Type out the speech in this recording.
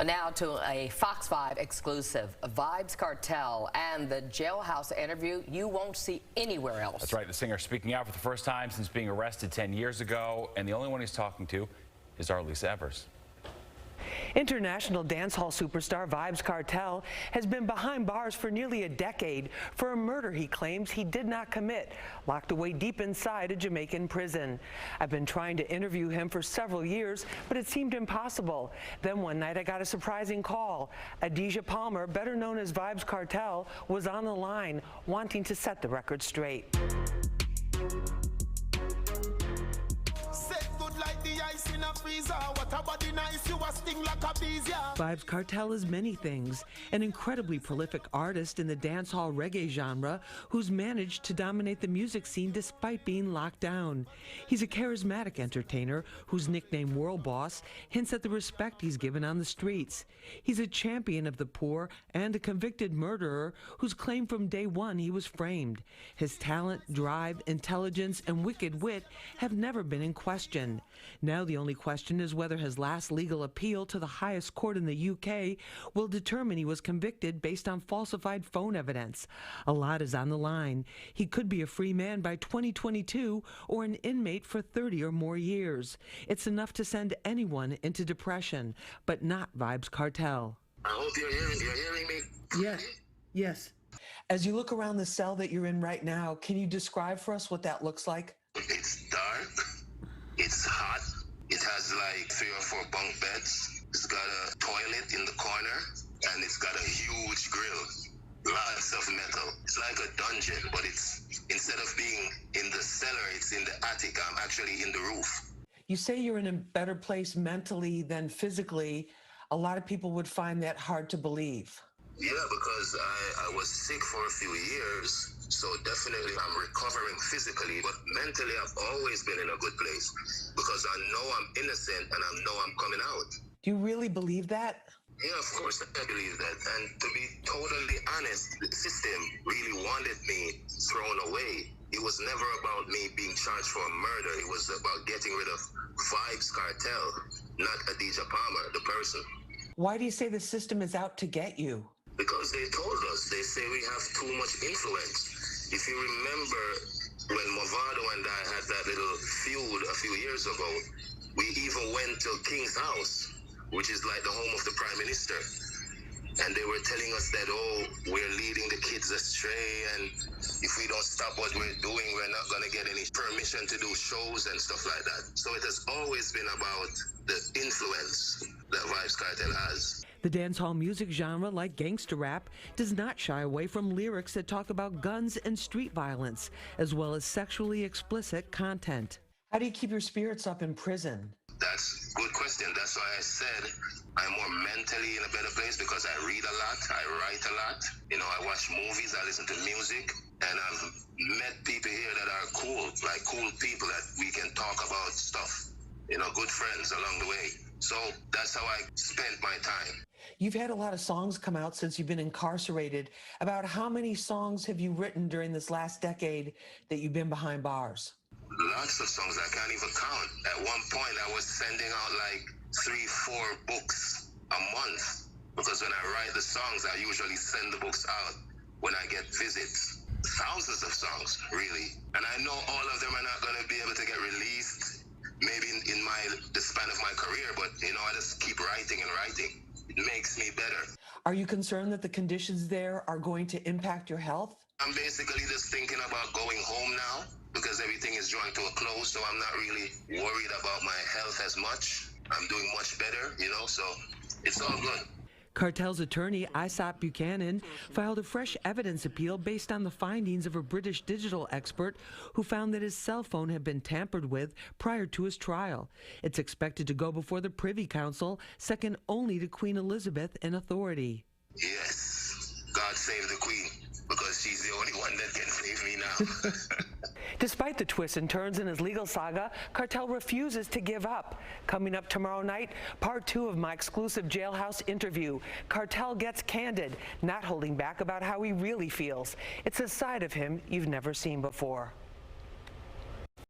Now to a Fox 5 exclusive, Vybz Kartel and the jailhouse interview you won't see anywhere else. That's right, the singer speaking out for the first time since being arrested 10 years ago, and the only one he's talking to is our Lisa Evers. International dancehall superstar Vybz Kartel has been behind bars for nearly a decade for a murder he claims he did not commit, locked away deep inside a Jamaican prison. I've been trying to interview him for several years, but it seemed impossible. Then one night I got a surprising call. Adidja Palmer, better known as Vybz Kartel, was on the line, wanting to set the record straight. Vybz Kartel is many things, an incredibly prolific artist in the dancehall reggae genre who's managed to dominate the music scene despite being locked down. He's a charismatic entertainer whose nickname World Boss hints at the respect he's given on the streets. He's a champion of the poor and a convicted murderer whose claim from day one he was framed. His talent, drive, intelligence, and wicked wit have never been in question. Now the only question is whether his last legal appeal to the highest court in the UK will determine he was convicted based on falsified phone evidence. A lot is on the line. He could be a free man by 2022 or an inmate for 30 or more years. It's enough to send anyone into depression, but not Vybz Kartel. I hope you're hearing me. Yes, yes. As you look around the cell that you're in right now, can you describe for us what that looks like? It's dark. It's hot. It has like 3 or 4 bunk beds. It's got a toilet in the corner, and it's got a huge grill. Lots of metal. It's like a dungeon, but it's, instead of being in the cellar, it's in the attic. I'm actually in the roof. You say you're in a better place mentally than physically. A lot of people would find that hard to believe. Yeah, because I was sick for a few years, so definitely I'm recovering physically, but mentally I've always been in a good place because I know I'm innocent and I know I'm coming out. Do you really believe that? Yeah, of course I believe that. And to be totally honest, the system really wanted me thrown away. It was never about me being charged for a murder. It was about getting rid of Vybz Kartel, not Adidja Palmer, the person. Why do you say the system is out to get you? Because they told us, they say we have too much influence. If you remember when Movado and I had that little feud a few years ago, we even went to King's house, which is like the home of the Prime Minister. And they were telling us that, oh, we're leading the kids astray, and if we don't stop what we're doing, we're not going to get any permission to do shows and stuff like that. So it has always been about the influence that Vybz Kartel has. The dancehall music genre, like gangster rap, does not shy away from lyrics that talk about guns and street violence, as well as sexually explicit content. How do you keep your spirits up in prison? That's a good question. That's why I said I'm more mentally in a better place, because I read a lot, I write a lot. You know, I watch movies, I listen to music, and I've met people here that are cool, like cool people that we can talk about stuff. You know, good friends along the way. So that's how I spent my time. You've had a lot of songs come out since you've been incarcerated. About how many songs have you written during this last decade that you've been behind bars? Lots of songs, I can't even count. At one point, I was sending out like 3-4 books a month, because when I write the songs, I usually send the books out when I get visits. Thousands of songs, really. And I know all of them are not going to be able to get released maybe in the span of my career, but you know, I just keep writing and writing. It makes me better. Are you concerned that the conditions there are going to impact your health? I'm basically just thinking about going home now, because everything is drawing to a close, so I'm not really worried about my health as much. I'm doing much better, you know, so it's all good. Kartel's attorney, Isop Buchanan, filed a fresh evidence appeal based on the findings of a British digital expert who found that his cell phone had been tampered with prior to his trial. It's expected to go before the Privy Council, second only to Queen Elizabeth in authority. Yes, God save the Queen, because she's the only one that can save me now. Despite the twists and turns in his legal saga, Kartel refuses to give up. Coming up tomorrow night, part 2 of my exclusive jailhouse interview. Kartel gets candid, not holding back about how he really feels. It's a side of him you've never seen before.